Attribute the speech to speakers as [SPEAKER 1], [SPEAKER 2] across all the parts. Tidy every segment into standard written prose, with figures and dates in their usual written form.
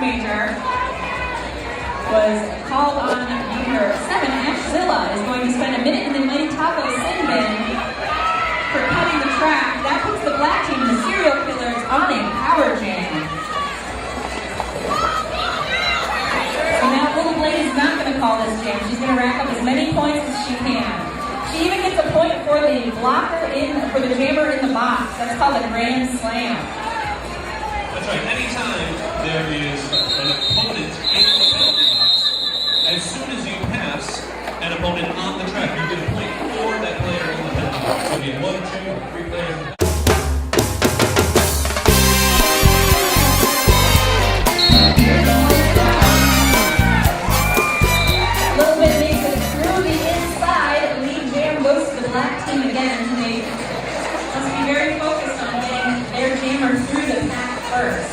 [SPEAKER 1] major was called on number 7, Ashzilla, is going to spend a minute in the mighty taco sin bin for cutting the track. That puts the black team, the serial killers, on a power jam. So now Little Blaze is not going to call this jam. She's going to rack up as many points as she can. She even gets a point for the blocker for the jammer in the box. That's called a grand slam.
[SPEAKER 2] That's right. Anytime there is an opponent in the penalty box, as soon as you pass an opponent on the track, you get a point for that player in the penalty box. So you have 1, 2, 3 players.
[SPEAKER 1] A little bit makes it through the inside. Lead jam goes to the black team again. They must be very focused on getting their jammer through the pack first.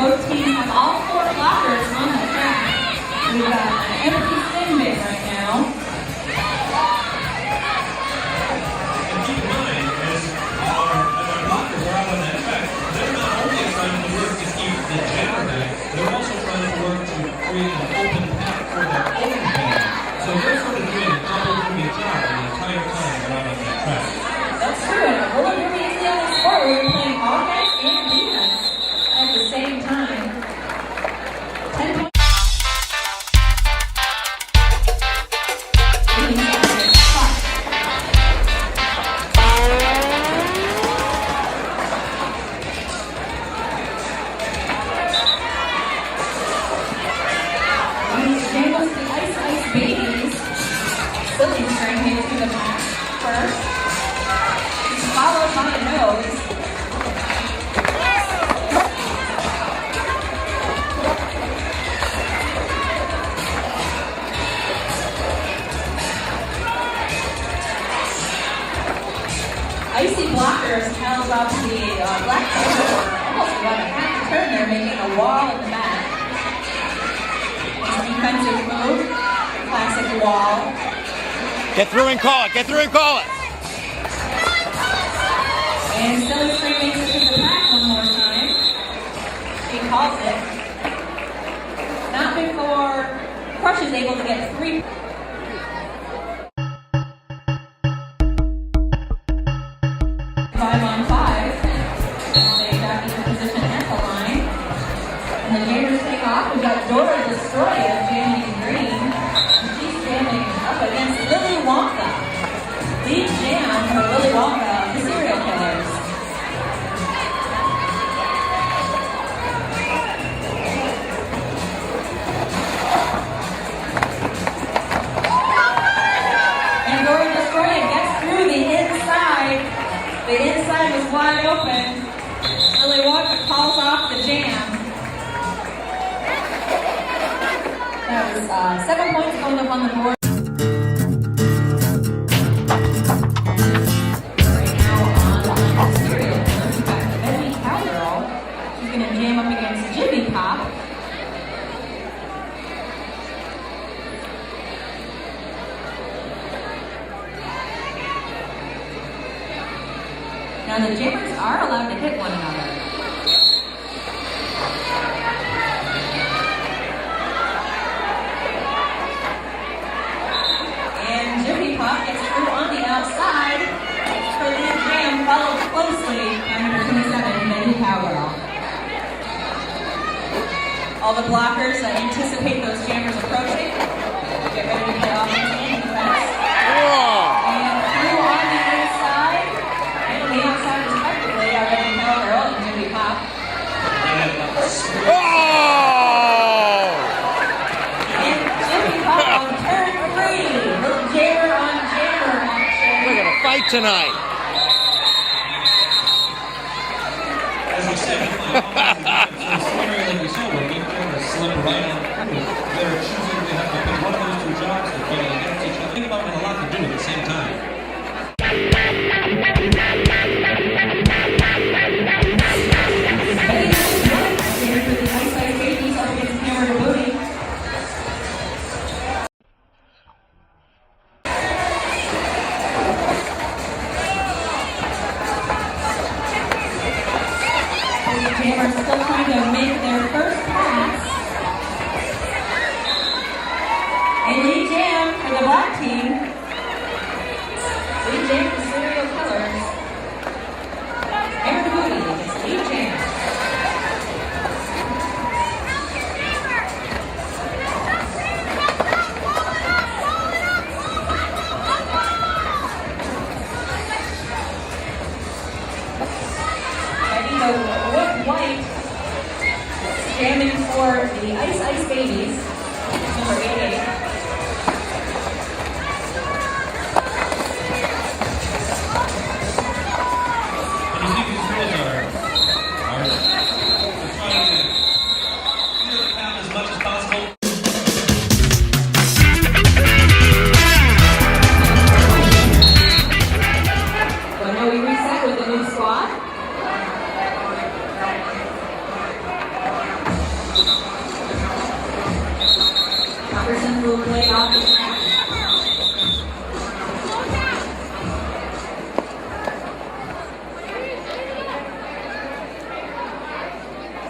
[SPEAKER 1] Both teams have all 4 blockers on the track. We've got an empty spin bin right now.
[SPEAKER 2] And keep in mind, as our blockers are out on that track, they're not only trying to work to keep the jammer back, they're also trying to work to create an open path for their own jam. So they're sort of doing a double-duty job the entire time they're out on that track.
[SPEAKER 1] That's true, and roller derby is the only sport where you're playing offense and defense at the same time. 10 points. Shameless the Ice Babies. Silly string makes to the back first. It's followed by a nose. Icy blockers held up the black team for almost about a half turn there, making a wall in the back. Defensive move, classic wall.
[SPEAKER 3] Get through and call it, get through and call it.
[SPEAKER 1] And Silly String makes it to the back one more time. He calls it. Not before Crush is able to get 3. 5 on 5. They got into position at the line. And the jammers take off. We've got Dora Destroyer jamming green. And she's jamming up against Willy Wonka. Lead jam for Willy Wonka, the serial killers. And Dora Destroyer gets through the inside. The inside was wide open. Willy Wonka calls off the jam. That was 7 points going up on the board. Right now on the serial killer, we've got the Betty Cowgirl. She's going to jam up against Jimmy Pop. Now the jammers are allowed to hit one another. And Jimmy Pop gets through on the outside for the jam, followed closely by number 27, Betty Cowgirl. All the blockers anticipate those jammers approaching. Get ready to play offense and defense. And through on the inside. The outside respectively are Betty Cowgirl and Jimmy Pop. And Jimmy Pop on turn 3. Little jammer on jammer action.
[SPEAKER 3] We're going to fight tonight.
[SPEAKER 2] As we said, like we saw, where each player slip right on through. They're choosing to have to pick one of those 2 jobs. They're playing against each other. Think about it, a lot to do at the same time.
[SPEAKER 1] Jammers still trying to make their first pass. And lead jam for the Bout team. Lead jam for Serial Killers. Aaron Moody against lead jam. White jamming for the Ice Ice Babies, number 88.
[SPEAKER 2] And you see these girls are trying to clear the path as much as possible.
[SPEAKER 1] So now we reset with the new squad. Will play off the track.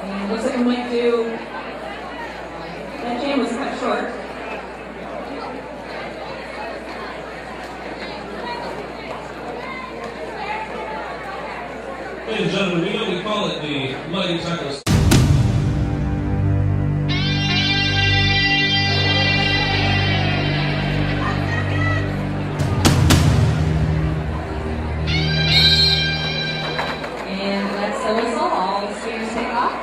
[SPEAKER 1] And looks like we might do. That jam was cut short.
[SPEAKER 2] Ladies and gentlemen, we call it the Mighty Tackle.
[SPEAKER 1] So we saw all the skaters take off.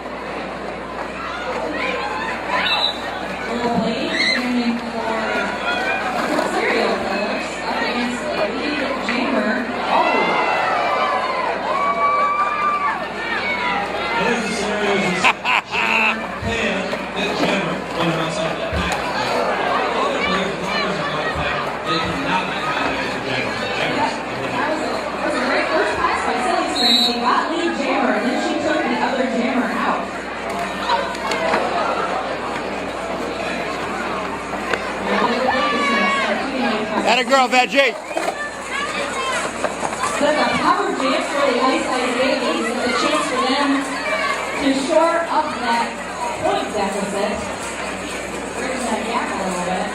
[SPEAKER 1] Little lady jamming for Serial Killers up against the lead jammer. Oh!
[SPEAKER 2] There's the scenarios and the jammer when they're outside that pack. Other players, as long as they're out of pack, they cannot be highlighted as jammers.
[SPEAKER 1] That was a great first pass by Silly String. She got lead jammer, and then she took the other jammer out.
[SPEAKER 3] Atta girl, Veggie.
[SPEAKER 1] So the power jam for the Ice Ice Babies is a chance for them to shore up that point deficit. Bridge that gap a little bit.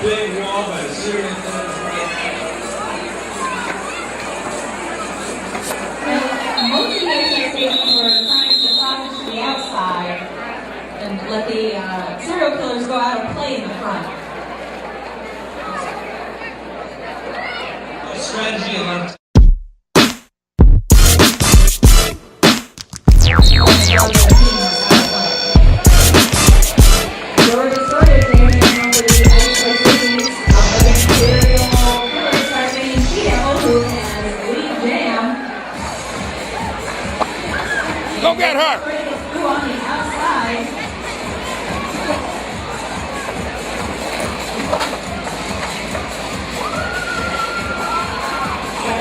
[SPEAKER 2] Big wall by the Serial Killers.
[SPEAKER 1] Most of the expectations were trying to salvage the outside and let the Serial Killers go out and play in the front.
[SPEAKER 2] Strategy on
[SPEAKER 3] Go get her!
[SPEAKER 1] On the outside.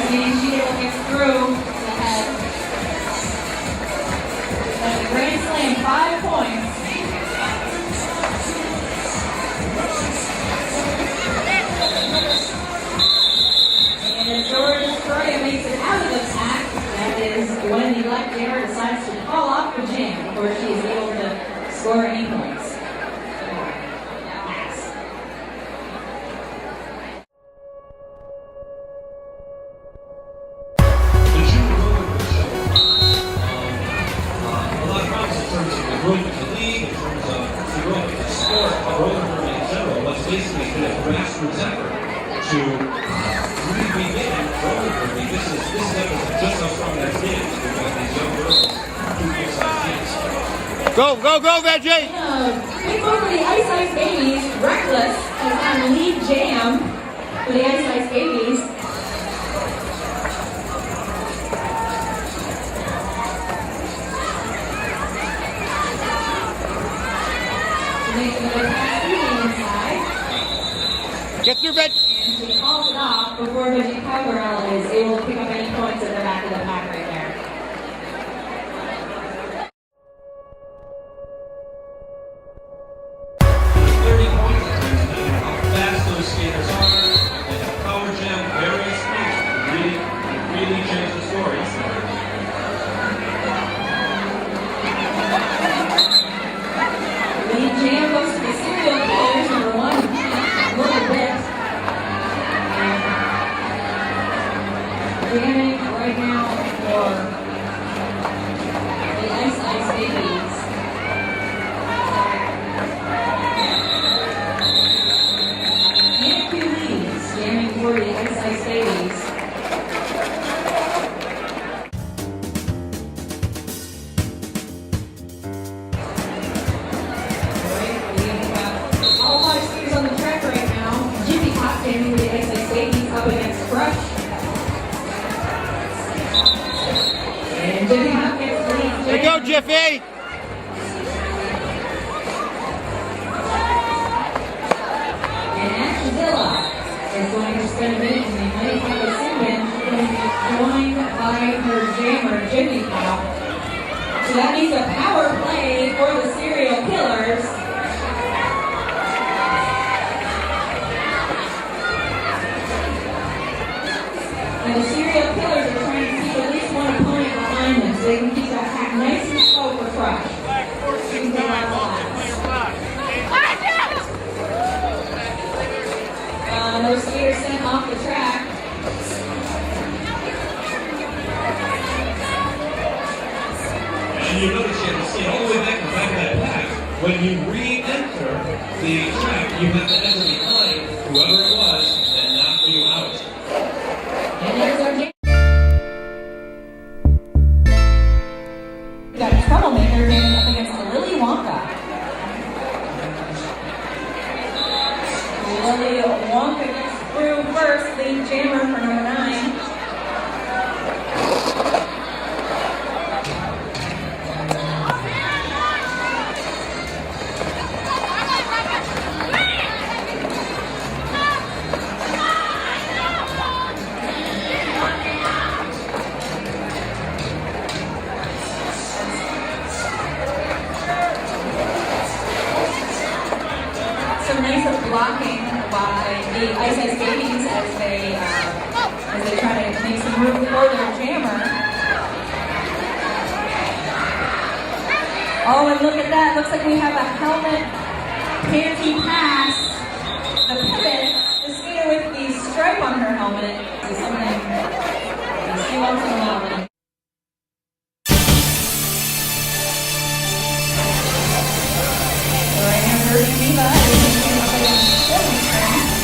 [SPEAKER 1] She gets through the head. That's a grand slam, 5 points. And Dora Destroyer makes it out of the pack. That is when the left jammer decides to fall off the jam before she is able to score any points.
[SPEAKER 2] Basically, been a grassroots effort to really begin roller derby. This is just how strong that is. We've got these young girls, 2 good-sized kids.
[SPEAKER 3] Go, go, go, Veggie!
[SPEAKER 1] Big one for the Ice Ice Babies. Reckless is on lead jam for the Ice Ice Babies.
[SPEAKER 3] Get through, Veg.
[SPEAKER 1] And she calls it off before Veggie Cowgirl is able to pick up any points at the back of the pack right there.
[SPEAKER 3] go, Jiffy.
[SPEAKER 1] And Ashzilla is going to spend a minute in the money for the segment. She's going to be joined by her jammer, Jimmy Bout. So that means a power play for the serial killers. And the serial killers are trying to keep at least one opponent behind them so they can keep that pack nice and slow for Crush. She's the last last. Those skaters sent off the track.
[SPEAKER 2] And you notice you have to stay all the way back to the back of that pack. When you re-enter the track, you have to enter behind whoever it was that knocked you out.
[SPEAKER 1] And there's our game. We got a troublemaker going up against Lily Wonka. Lily Wonka gets through first, lead jammer for number 9. Some nice blocking by the Ice Ice Babies as they try to make some room for their jammer. Oh, and look at that. Looks like we have a helmet panty pass. The pivot, the skater with the stripe on her helmet is something you see once in a while. So right now, Dirty Diva is up against Silver String.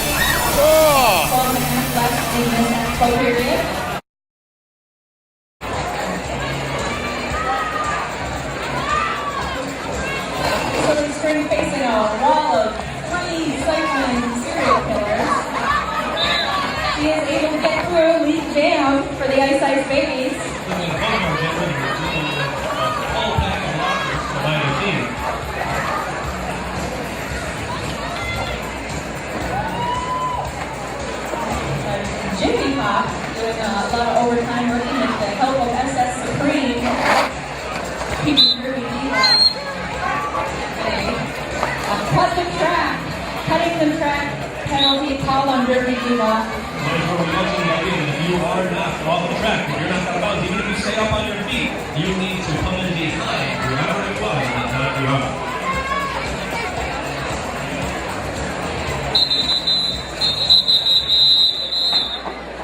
[SPEAKER 1] 12 and a half left in this Exbo period. Silver String facing a wall of 20 cycling serial killers. She is able to get through, lead jam for the Ice Ice Babies. Jimmy Pop doing a lot of overtime working with the help of SS Supreme. Keeping Dirty Diva today. Cutting the track penalty called on Dirty Diva.
[SPEAKER 2] You are not off the track. If you're not going to bounce, even if you stay up on your feet, you need to come in behind whoever it was that knocked you out.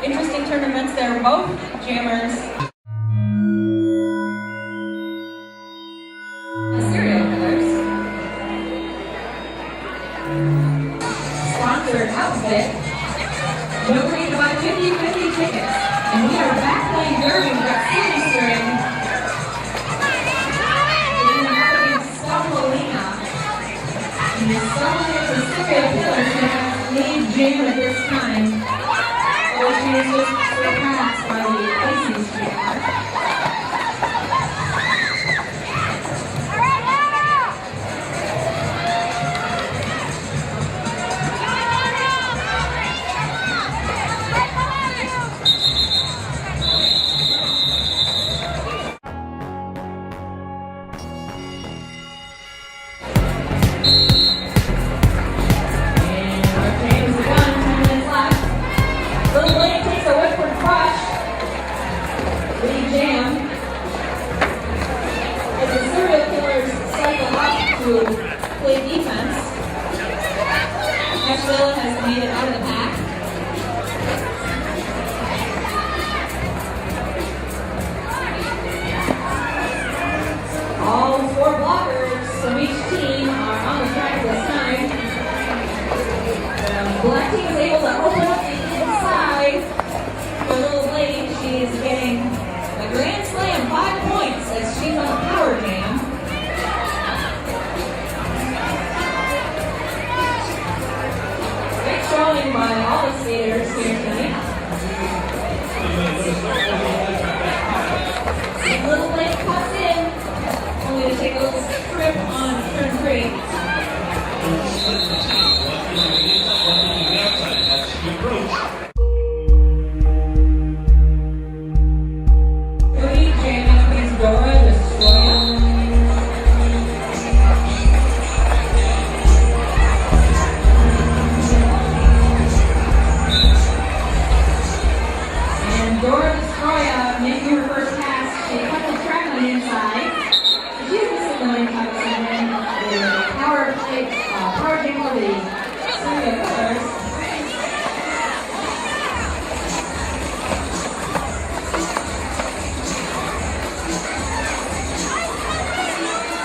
[SPEAKER 1] Interesting tournaments there, both jammers. The serial killers. Sponsored outfit. Donate by 50/50 tickets. And we are back playing Derby. We've got Silver String. We're up against Stolina. And the Stolina for serial killers have lead jammer this time. Which is just surpassed by the Ices jammer. Play defense. Exbo has made it out of the pack. All 4 blockers from each team are on the track this time. The black team is able to open up the inside for Little Blade. She is getting the Grand Slam 5 points as she's on a power jam. Showing by all the skaters here tonight. Little Blade cuts in. for the serial killers.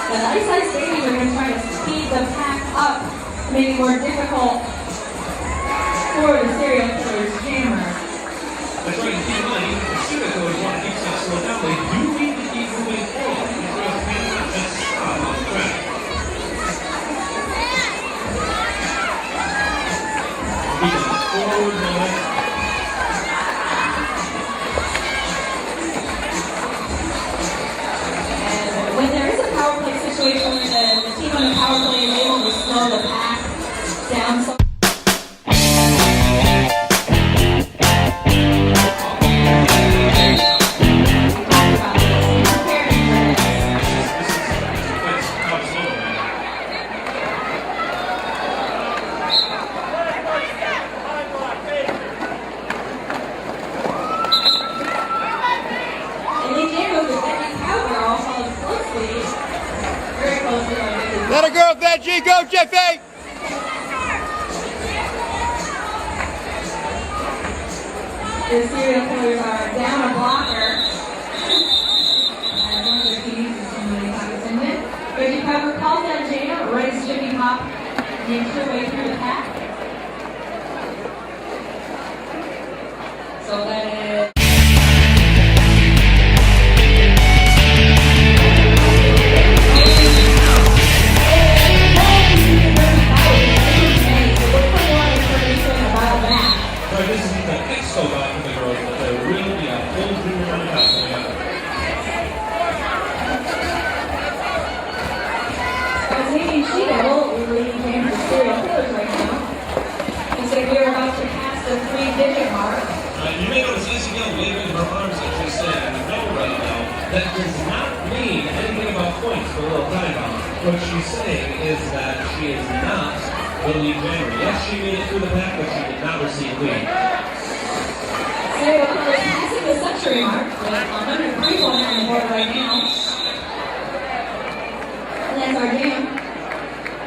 [SPEAKER 1] The ice stadium, we're going to try to speed the pack up to make it more difficult for the serial killer's jammer.
[SPEAKER 2] That's right, keep in mind, the serial killers want to keep things slowed down. They do need to keep moving forward. You just cannot just stop on the track. Keep it forward going.
[SPEAKER 1] When there is a power play situation where the team on the power play is able to slow the pack down so
[SPEAKER 3] Let her go, Veggie. Go, Jeffy.
[SPEAKER 1] the serial killers are down a blocker. And one of the teams is somebody pockets in it. Reggie Pepper calls out Jana, raised Jimmy Hop, makes her way through the pack. So that is.
[SPEAKER 2] Right, this is the Exbo bout for the girls, but there will be a whole junior running out coming up.
[SPEAKER 1] As Amy Sheetal is leading game for serial killers right now. He said we are about to pass the 3-digit mark.
[SPEAKER 2] You may notice Isabel waving her arms as she said, no right now, that does not mean anything about points for a little time bomb. What she's saying is that she is not the lead jammer. Yes, she made it through the pack, but she did not receive lead.
[SPEAKER 1] Serial killers passing the century mark with 103 points on the board right now. And that's our jam.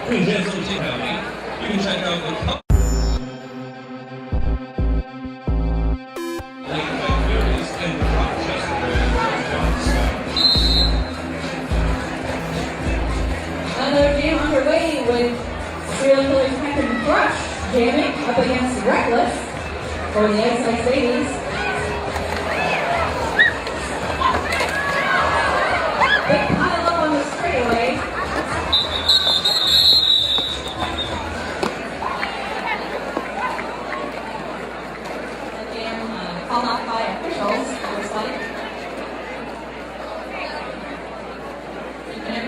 [SPEAKER 2] Hey, Jens, let me take out me. You can check out the cup.
[SPEAKER 1] Another jam underway with serial killers Captain Crush jamming up against Reckless for the Exbo ladies. Big pile up on the straightaway. The jam called out by officials, it looks like.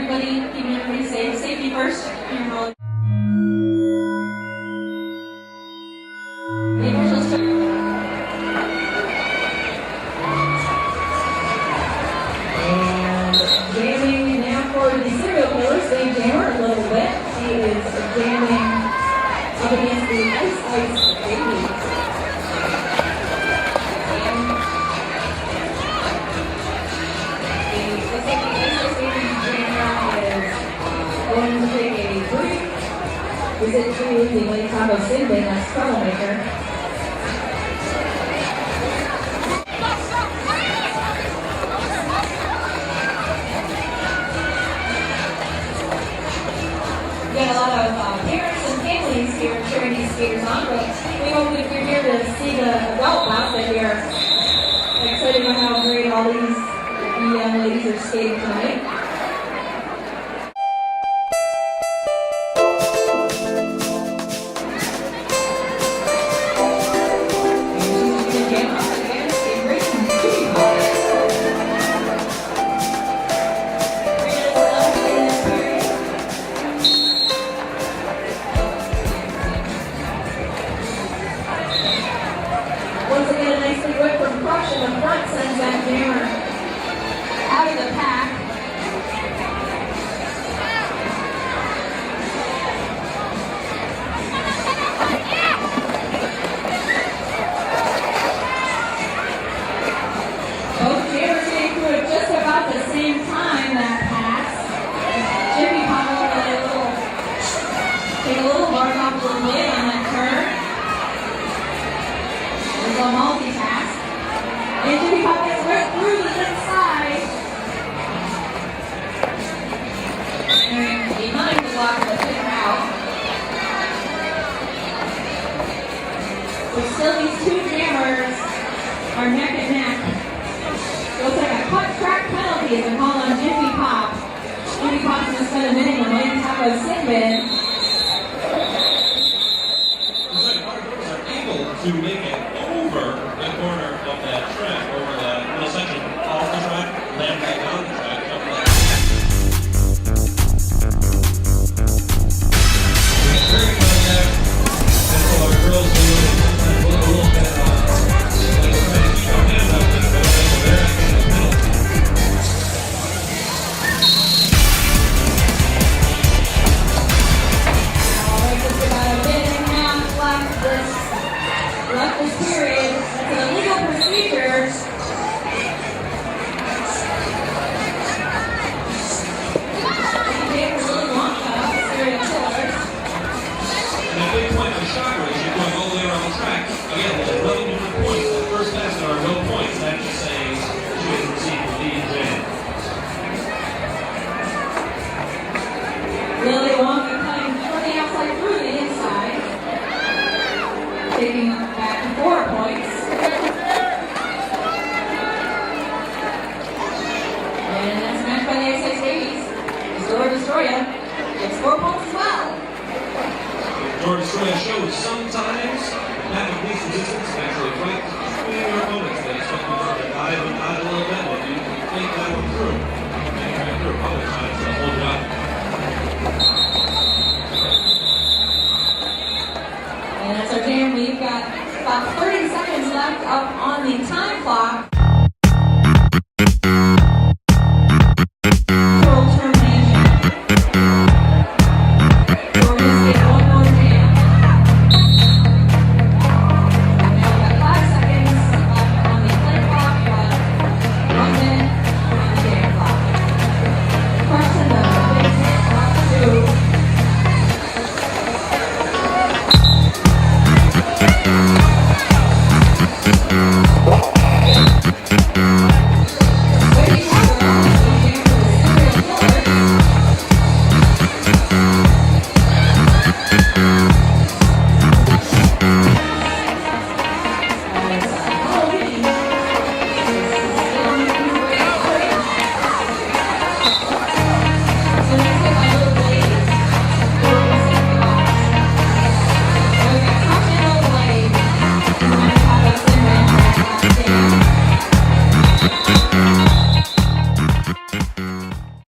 [SPEAKER 1] Keeping everybody safe. Safety first. The officials took. And jamming now for the serial killers. They jammer a little bit. He is jamming up against the ice baby. Going to take a brief visit to the Lake Tahoe Sinbin as troublemaker. We got a lot of parents and families here cheering these skaters on, but we hope if you're here to see the adult bout that you're excited about how great all these young ladies are skating tonight. Once again, a nicely whipped from Crush in the front sends that jammer out of the pack. penalty is a call on Jimmy Pop. Jimmy Pop's going to spend a minute and Williams have a sin bin.
[SPEAKER 2] Looks like our girls are able to make it over the corner of that track, over the middle section, off the track, land back on the track, jump back. Very contact. That's what our girls do. Sometimes a little bit of like trying to keep our hands up, but they're not getting a penalty.
[SPEAKER 1] Alright, just about a minute and a half left this period. That's an illegal procedure. They really want that. Serial killers.
[SPEAKER 2] And a big point for shocker is you're going all the way around the track. Again, there's 11 different points. The first pass there are no points. That's just saying she has received the lead win.
[SPEAKER 1] Lily Wonka cutting from the outside through the inside. Taking back to 4 points. And that's matched by the X6 Davies. Destroya gets 4 points as well.
[SPEAKER 2] George Destroyer shows sometimes Pat